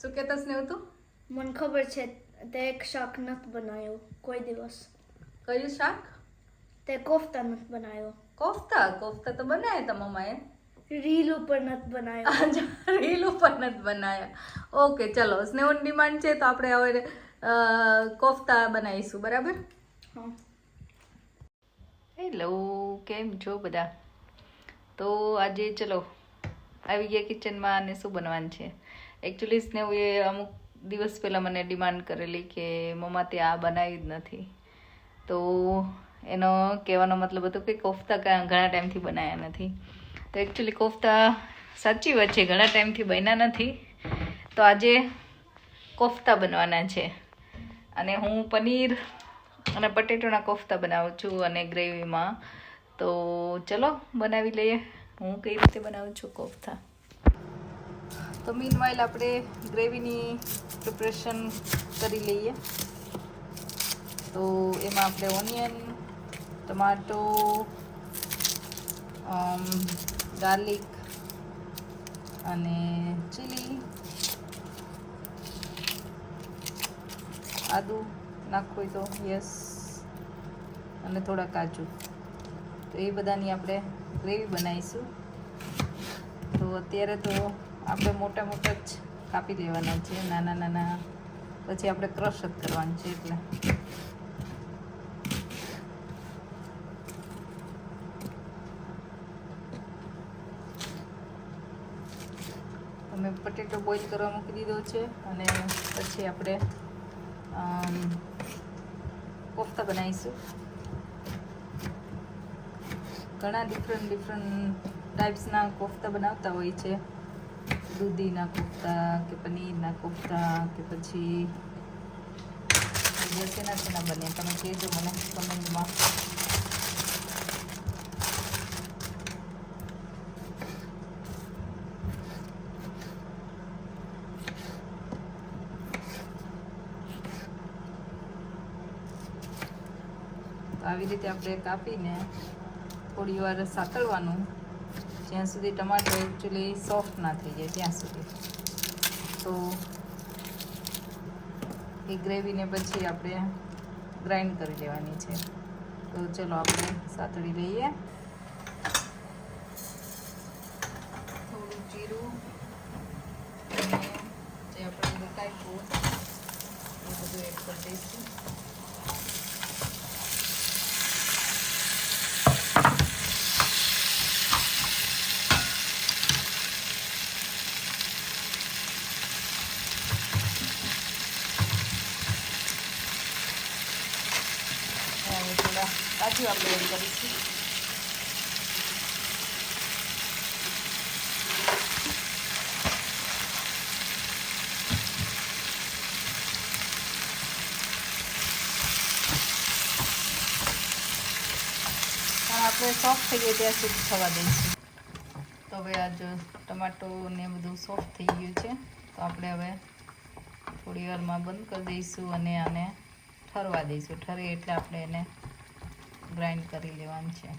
શું કહેતાસ ને તું? મને ખબર છે તે એક શાક નથી બનાવ્યો કોઈ દિવસ. કયું શાક? તે કોફતા નથી બનાવ્યો. કોફતા કોફતા તો બનાવ્યા તા મમ્માએ. રીલ ઉપર નથી બનાવ્યો. રીલ ઉપર નથી બનાવ્યા. ઓકે ચલો, સ્નેહની ડિમાન્ડ છે તો આપણે હવે કોફતા બનાવીશું, બરાબર? હા. હેલો, કેમ છો બધા? તો આજે ચલો આવી ગયા કિચનમાં અને શું બનવાનું છે. એકચ્યુઅલી સ્નેહએ અમુક દિવસ પહેલાં મને ડિમાન્ડ કરેલી કે મમ્મા તે આ બનાવી જ નથી. તો એનો કહેવાનો મતલબ હતો કે કોફતા ઘણા ટાઈમથી બનાવ્યા નથી. તો એકચ્યુઅલી કોફતા સાચી વાત છે, ઘણા ટાઈમથી બન્યા નથી. તો આજે કોફતા બનવાના છે અને હું પનીર અને બટેટાના કોફતા બનાવું છું અને ગ્રેવીમાં. તો ચલો બનાવી લઈએ હું કઈ રીતે બનાવું છું કોફતા. તો મીનવાઇલ આપણે ગ્રેવીની પ્રિપરેશન કરી લઈએ. તો એમાં આપણે ઓનિયન, ટમાટો, ગાર્લિક અને ચીલી, આદુ નાખવું હોય તો યસ, અને થોડા કાજુ. તો એ બધાની આપણે ગ્રેવી બનાવીશું. તો અત્યારે તો આપણે મોટા મોટા જ કાપી લેવાના છે, નાના નાના પછી આપણે ક્રશ જ કરવાનું છે. એટલે મેં બટેટો બોઇલ કરવા મૂકી દીધો છે અને પછી આપણે કોફતા બનાવીશું. ઘણા ડિફરન્ટ ટાઈપ્સના કોફતા બનાવતા હોય છે. દૂધીના કોફતા કે પનીરના કોફતા કે પછી શેના બને તમે કહેજો મને કમેન્ટમાં. તો આવી રીતે આપણે કાપીને થોડી વાર સાતળવાનું, જ્યાં સુધી ટમાટર એકચ્યુઅલી સોફ્ટ ના થઈ જાય ત્યાં સુધી. તો એ ગ્રેવીને પછી આપણે ગ્રાઇન્ડ કરી લેવાની છે. તો ચલો આપણે સાતળી લઈએ. થોડું જીરું અને જે આપણે બધું કાપ્યું એ બધું એડ કરી દઈશું. થોડા કાજુ આપણે એડ કરીશું. આપણે સોફ્ટ થઈ જાય ત્યાં સુધી થવા દઈશું. તો હવે આ જો ટમાટો ને બધું સોફ્ટ થઈ ગયું છે. તો આપણે હવે થોડી વારમાં બંધ કરી દઈશું અને આને ઠરવા દઈશું. ઠરે એટલે આપણે એને ગ્રાઇન્ડ કરી લેવાનું છે.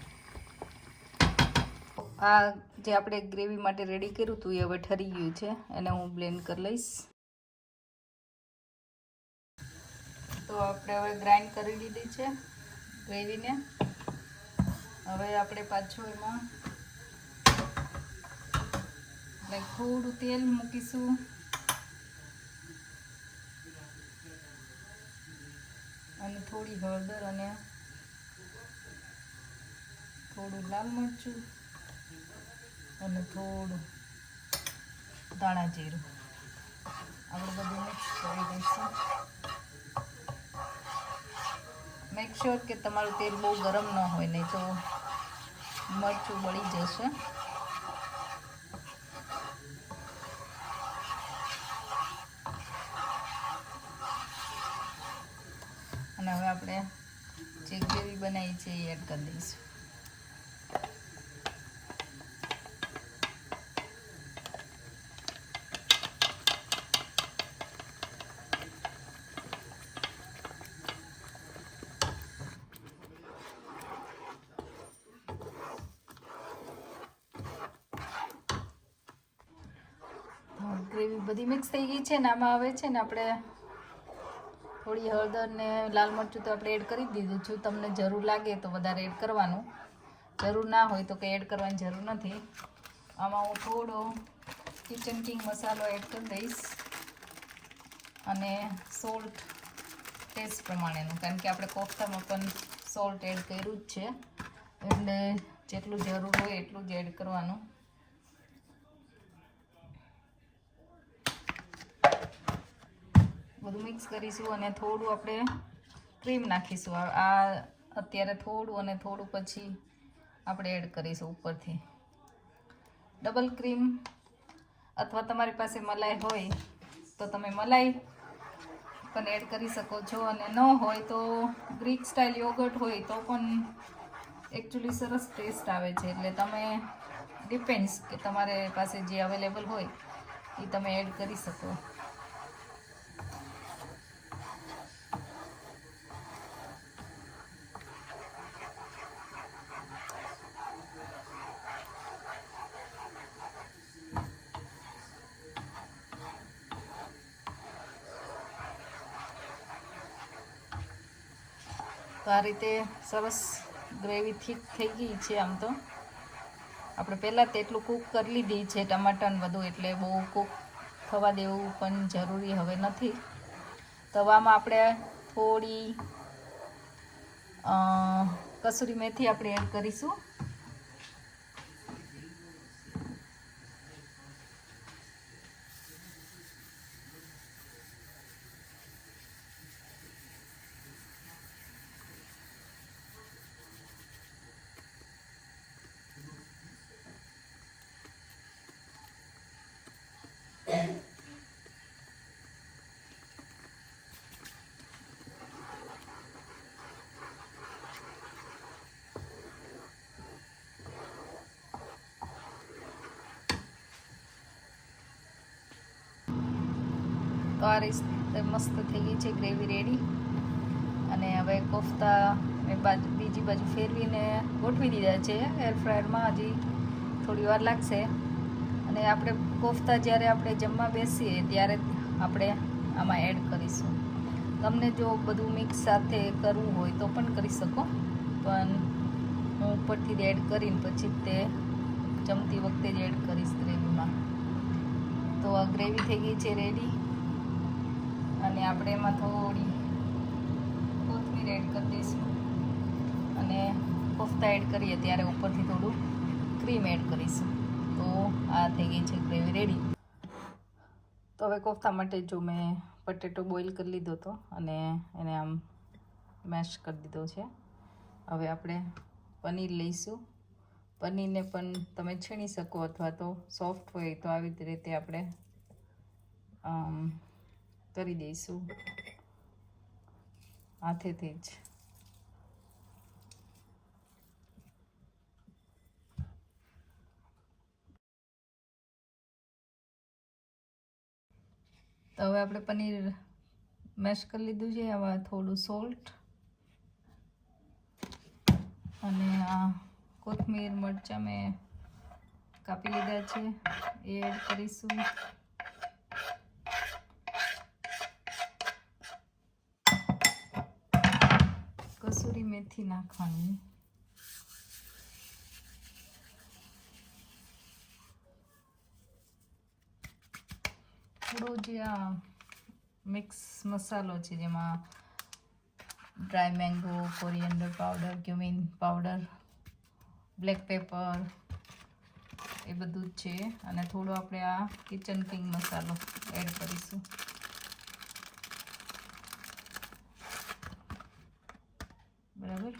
આ જે આપણે ગ્રેવી માટે રેડી કર્યું હતું એ હવે ઠરી ગયું છે. એને હું બ્લેન્ડ કરી લઈશ. તો આપણે હવે ગ્રાઇન્ડ કરી લીધી છે ગ્રેવીને. હવે આપણે પાછું એમાં થોડું તેલ મૂકીશું અને થોડી હળદર અને થોડું લાલ મરચું અને થોડું ધાણા જીરું આપણે બધું મિક્સ કરી દઈશું. મેક શ્યોર કે તમારું તેલ બહુ ગરમ ન હોય, નહીં તો મરચું બળી જશે. અને હવે આપણે જે ગ્રેવી બનાવી છે એ એડ કરી દઈશું. ગ્રેવી બધી મિક્સ થઈ ગઈ છે ને આમાં આવે છે ને આપણે થોડી હળદર ને લાલ મરચું તો આપણે એડ કરી દીધું છું. તમને જરૂર લાગે તો વધારે એડ કરવાનું, જરૂર ના હોય તો કંઈ એડ કરવાની જરૂર નથી. આમાં હું થોડો કિચન કિંગ મસાલો એડ કરી દઈશ અને સોલ્ટ ટેસ્ટ પ્રમાણેનું, કારણ કે આપણે કોફતામાં પણ સોલ્ટ એડ કર્યું જ છે, એટલે જેટલું જરૂર હોય એટલું જ એડ કરવાનું. બધું મિક્સ કરીશું અને થોડું આપણે ક્રીમ નાખીશું. આ અત્યારે થોડું અને થોડું પછી આપણે એડ કરીશું ઉપરથી. ડબલ ક્રીમ અથવા તમારી પાસે મલાઈ હોય તો તમે મલાઈ પણ એડ કરી શકો છો, અને ન હોય તો ગ્રીક સ્ટાઇલ યોગર્ટ હોય તો પણ એકચ્યુઅલી સરસ ટેસ્ટ આવે છે. એટલે તમે ડિપેન્ડ્સ કે તમારે પાસે જે અવેલેબલ હોય એ તમે એડ કરી શકો. તો આ રીતે સરસ ગ્રેવી થીક થઈ ગઈ છે. આમ તો આપણે પહેલાં તો એટલું કૂક કરી લીધી છે ટમાટર બધું, એટલે બહુ કૂક થવા દેવું પણ જરૂરી હવે નથી. તવામાં આપણે થોડી કસૂરી મેથી આપણે એડ કરીશું. તો આ રીતે મસ્ત થઈ ગઈ છે ગ્રેવી રેડી. અને હવે કોફતા બીજી બાજુ ફેરવીને ગોઠવી દીધા છે એર ફ્રાયરમાં. હજી થોડી વાર લાગશે. અને આપણે કોફતા જ્યારે આપણે જમવા બેસીએ ત્યારે આપણે આમાં એડ કરીશું. તમને જો બધું મિક્સ સાથે કરવું હોય તો પણ કરી શકો, પણ હું ઉપરથી જ એડ કરીને પછી તે જમતી વખતે જ એડ કરીશ ગ્રેવીમાં. તો આ ગ્રેવી થઈ ગઈ છે રેડી. અને આપણે એમાં થોડી કોથમીર એડ કરી દઈશું, અને કોફતા એડ કરીએ ત્યારે ઉપરથી થોડું ક્રીમ એડ કરીશું. તો આ થઈ ગઈ છે ગ્રેવી રેડી. તો હવે કોફતા માટે જો મેં બટેટો બોઇલ કરી લીધો હતો અને એને આમ મેશ કરી દીધો છે. હવે આપણે પનીર લઈશું. પનીરને પણ તમે છીણી શકો, અથવા તો સોફ્ટ હોય તો આવી જ રીતે આપણે કરી દઈશું હાથેથી જ. તો હવે આપણે પનીર મેશ કરી લીધું છે. હવે થોડું સોલ્ટ અને આ કોથમીર મરચાં મેં કાપી લીધા છે એ એડ કરીશું. કસૂરી મેથી નાખવાની. થોડો જે આ મિક્સ મસાલો છે જેમાં dry mango, coriander powder, cumin powder, black pepper, એ બધું જ છે. અને થોડો આપણે આ કિચન કિંગ મસાલો એડ કરીશું. બરાબર.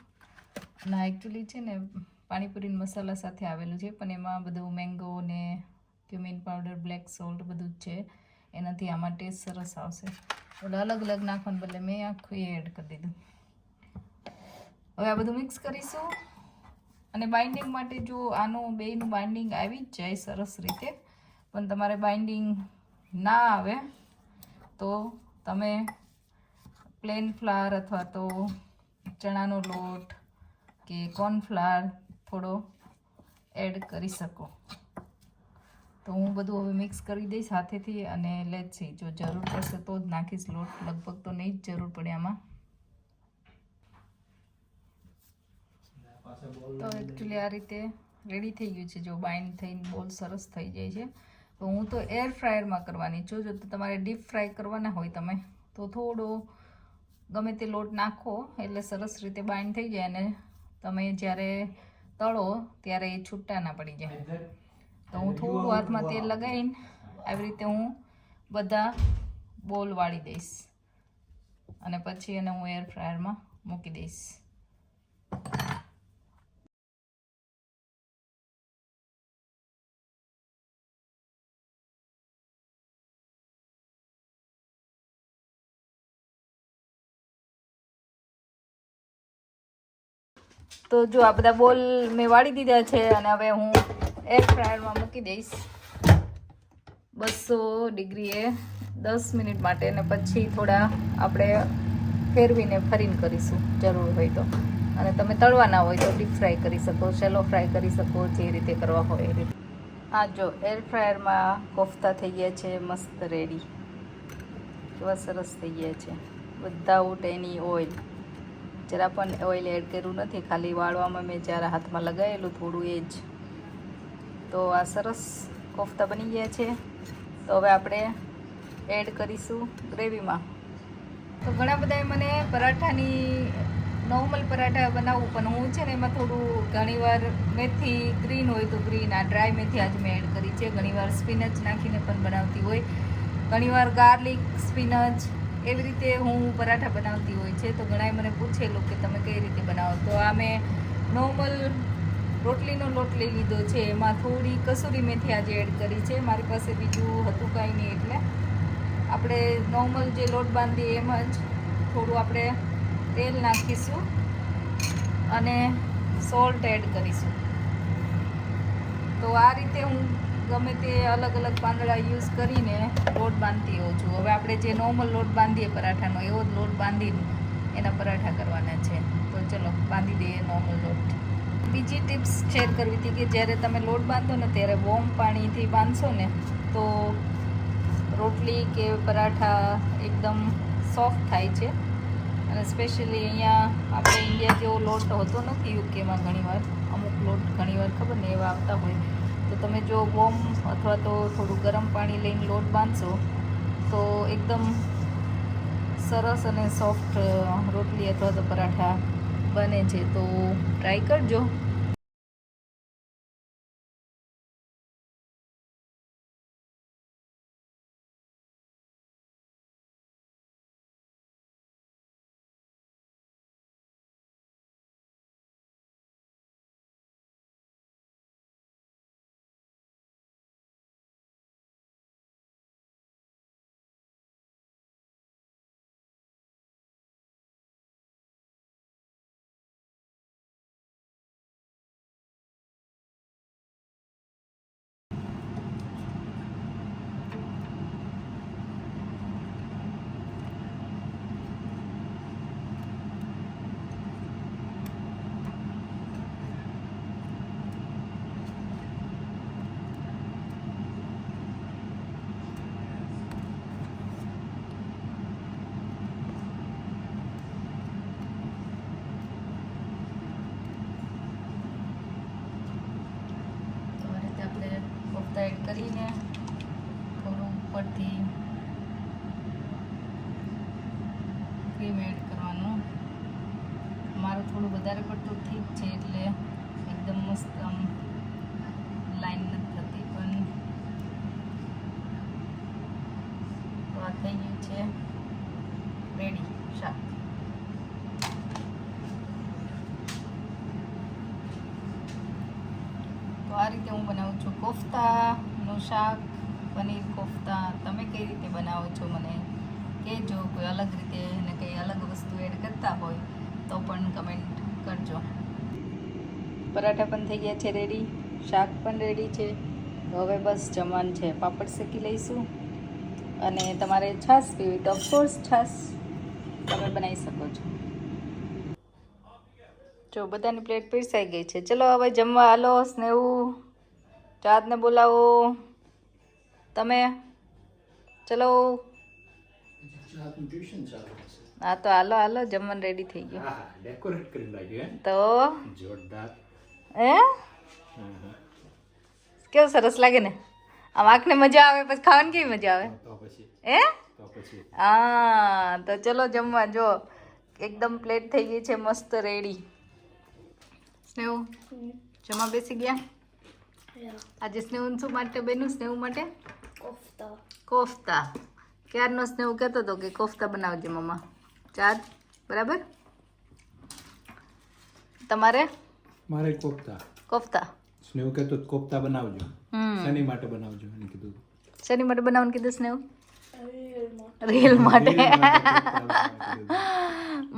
અને એકચ્યુઅલી છે ને પાણીપુરી મસાલા સાથે આવેલું છે, પણ એમાં બધું મેંગો ને ક્યુમિન પાવડર, બ્લેક સોલ્ટ બધું જ છે. એનાથી આમાં ટેસ્ટ સરસ આવશે. એટલે અલગ અલગ નાખવાને બદલે મેં આખું એડ કરી દીધું. હવે આ બધું મિક્સ કરીશું. અને બાઇન્ડિંગ માટે જો આનું બેયનું બાઇન્ડિંગ આવી જ જાય સરસ રીતે, પણ તમારે બાઇન્ડિંગ ના આવે તો તમે પ્લેન ફ્લાવર અથવા તો ચણાનો લોટ કે કોર્નફ્લાવર થોડો એડ કરી શકો. તો હું બધું હવે મિક્સ કરી દઈશ હાથેથી અને લેટ્સ સી જો જરૂર પડશે તો જ નાખીશ લોટ, લગભગ તો નહીં જ જરૂર પડે આમાં. તો એકચ્યુઅલી આ રીતે રેડી થઈ ગયું છે. જો બાઇન્ડ થઈને બોલ સરસ થઈ જાય છે. તો હું તો એર ફ્રાયરમાં કરવાની છું. જો તમારે ડીપ ફ્રાય કરવાના હોય તમે તો થોડો ગમે તે લોટ નાખો એટલે સરસ રીતે બાઇન્ડ થઈ જાય અને તમે જ્યારે તળો ત્યારે એ છૂટા ના પડી જાય. તો હું થોડું હાથમાં તેલ લગાવીને આવી રીતે હું બધા બોલ વાળી દઈશ અને પછી એને હું એર ફ્રાયરમાં મૂકી દઈશ. તો જો આ બધા બોલ મેં વાળી દીધા છે અને હવે હું એર ફ્રાયરમાં મૂકી દઈશ 200 ડિગ્રીએ 10 મિનિટ માટે અને પછી થોડા આપણે ફેરવીને ફરીને કરીશું જરૂર હોય તો. અને તમે તળવાના હોય તો ડીપ ફ્રાય કરી શકો, શેલો ફ્રાય કરી શકો, જે રીતે કરવા હોય એ રીતે. હા જો એર ફ્રાયરમાં કોફતા થઈ ગયા છે મસ્ત રેડી. કેવા સરસ થઈ ગયા છે વિધાઉટ એની ઓઇલ. જરા પણ ઓઇલ એડ કર્યું નથી, ખાલી વાળવામાં મેં જ્યારે હાથમાં લગાવેલું થોડું એ જ. તો આ સરસ કોફતા બની ગયા છે. તો હવે આપણે એડ કરીશું ગ્રેવીમાં. તો ઘણા બધાએ મને પરાઠાની નોર્મલ પરાઠા બનાવવું, પણ હું છે ને એમાં થોડું ઘણીવાર મેથી ગ્રીન હોય તો ગ્રીન, આ ડ્રાય મેથી આજે મેં એડ કરી છે. ઘણીવાર સ્પિનચ નાખીને પણ બનાવતી હોય, ઘણીવાર ગાર્લિક સ્પિનચ, એવી રીતે હું પરાઠા બનાવતી હોય છે. તો ઘણાએ મને પૂછેલું કે તમે કઈ રીતે બનાવો. તો આ મેં નોર્મલ રોટલીનો લોટ લઈ લીધો છે, એમાં થોડી કસૂરી મેથી આજે એડ કરી છે. મારી પાસે બીજું હતું કાંઈ નહીં એટલે આપણે નોર્મલ જે લોટ બાંધીએ એમ જ થોડું આપણે તેલ નાખીશું અને સોલ્ટ એડ કરીશું. તો આ રીતે હું ગમે તે અલગ અલગ પાંદડા યુઝ કરીને લોટ બાંધતી હોઉં છું. હવે આપણે જે નોર્મલ લોટ બાંધીએ પરાઠાનો એવો જ લોટ બાંધીને એના પરાઠા કરવાના છે. તો ચલો બાંધી દઈએ નોર્મલ લોટ. બીજી ટિપ્સ શેર કરવી હતી કે જ્યારે તમે લોટ બાંધો ને ત્યારે વોર્મ પાણીથી બાંધશો ને તો રોટલી કે પરાઠા એકદમ સોફ્ટ થાય છે. અને સ્પેશિયલી અહીંયા આપણે ઇન્ડિયા જેવો લોટ હોતો નથી યુકેમાં. ઘણીવાર અમુક લોટ ઘણીવાર ખબર ને એવા આવતા હોય, તો તમે જો વોર્મ અથવા તો થોડું ગરમ પાણી લઈને લોટ બાંધશો તો એકદમ સરસ અને સોફ્ટ રોટલી અથવા તો પરાઠા બને છે. તો ટ્રાય કરજો. એડ કરીને થોડું ઉપરથી ક્રીમ એડ કરવાનું. મારું થોડું વધારે પડતું ઠીક છે એટલે એકદમ મસ્ત આમ લાઈન નથી થતી, પણ તો આ થઈ ગયું છે રેડી શાક. તો આ રીતે હું બનાવું છું કોફતાનું શાક, પનીર કોફતા. તમે કઈ રીતે બનાવો છો મને કહેજો. કોઈ અલગ રીતે અને કંઈ અલગ વસ્તુ એડ કરતા હોય તો પણ કમેન્ટ કરજો. પરાઠા પણ થઈ ગયા છે રેડી, શાક પણ રેડી છે. તો હવે બસ જમવાનું છે. પાપડ શેકી લઈશું અને તમારે છાશ પીવી તો ઓફકોર્સ છાશ તમે બનાવી શકો છો. જો બધાની પ્લેટ પીરસાઈ ગઈ છે. ચલો હવે જમવા હાલો. સ્નેહુ ચાંદને બોલાવો. તમે ચલો ટ્યુશન ચાલુ છે. હા તો હાલો હાલો જમવાનું રેડી થઈ ગયું હા ડેકોરેટ કરી લાગ્યું તો હે જોરદાર. હે કેવું સરસ લાગે ને આમ આંખને મજા આવે પછી ખાવાની કેવી મજા આવે તો પછી હે તો પછી હા તો ચલો જમવા જો એકદમ પ્લેટ થઈ ગઈ છે મસ્ત રેડી સ્નેહ જમવા બેસી ગયા Yeah. આજે સ્નેહું શું માટે બન્યું સ્નેહુ માટે Kofta. કોફતા ક્યારનો સ્નેહુ કહેતો હતો કે કોફતા બનાવજે મમ્મા ચાર બરાબર તમારે મારે કોફતા કોફતા સ્નેહ કહેતો તો કોફતા બનાવજો હમ શેની માટે બનાવજો એને કીધું શેની માટે બનાવવાનું કીધું સ્નેહુ Real રીલ માટે રીલ માટે કોફતા બનાવવા કીધું.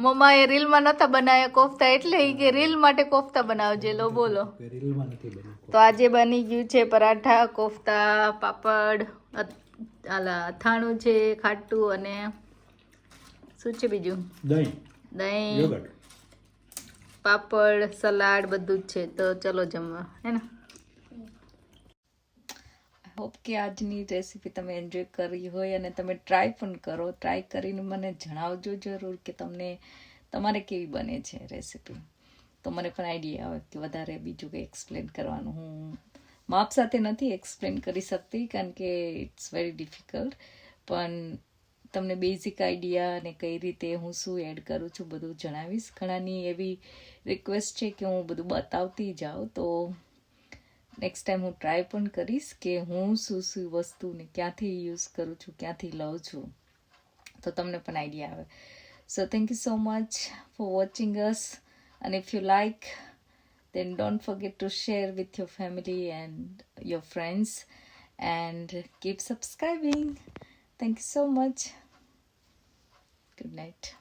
મમ્મા એ રીલમાં નતા બનાવ્યા કોફતા એટલે ઈ કે રીલ માટે કોફતા બનાવજે લો બોલો કે રીલમાં નથી બન્યું. તો આજે બની ગયું છે પરાઠા કોફતા પાપડ આલા અથાણું છે ખાટું અને શું છે બીજું દહીં દહીં યોગર્ટ પાપડ સલાડ બધું જ છે તો ચલો જમવા હે ને હોપ કે આજની રેસીપી તમે એન્જોય કરી હોય અને તમે ટ્રાય પણ કરો ટ્રાય કરીને મને જણાવજો જરૂર કે તમને તમારે કેવી બને છે રેસીપી તો મને પણ આઈડિયા આવે કે વધારે બીજું કંઈ એક્સપ્લેન કરવાનું હું માપ સાથે નથી એક્સપ્લેન કરી શકતી કારણ કે ઇટ્સ વેરી ડિફિકલ્ટ પણ તમને બેઝિક આઈડિયા અને કઈ રીતે હું શું એડ કરું છું બધું જણાવીશ ઘણાની એવી રિક્વેસ્ટ છે કે હું બધું બતાવતી જાઉં તો નેક્સ્ટ ટાઈમ હું ટ્રાય પણ કરીશ કે હું શું શું વસ્તુને ક્યાંથી યુઝ કરું છું ક્યાંથી લઉં છું તો તમને પણ આઈડિયા આવે so thank you so much for watching us and if you like then don't forget to share with your family and your friends and keep subscribing. Thank you so much. Good night.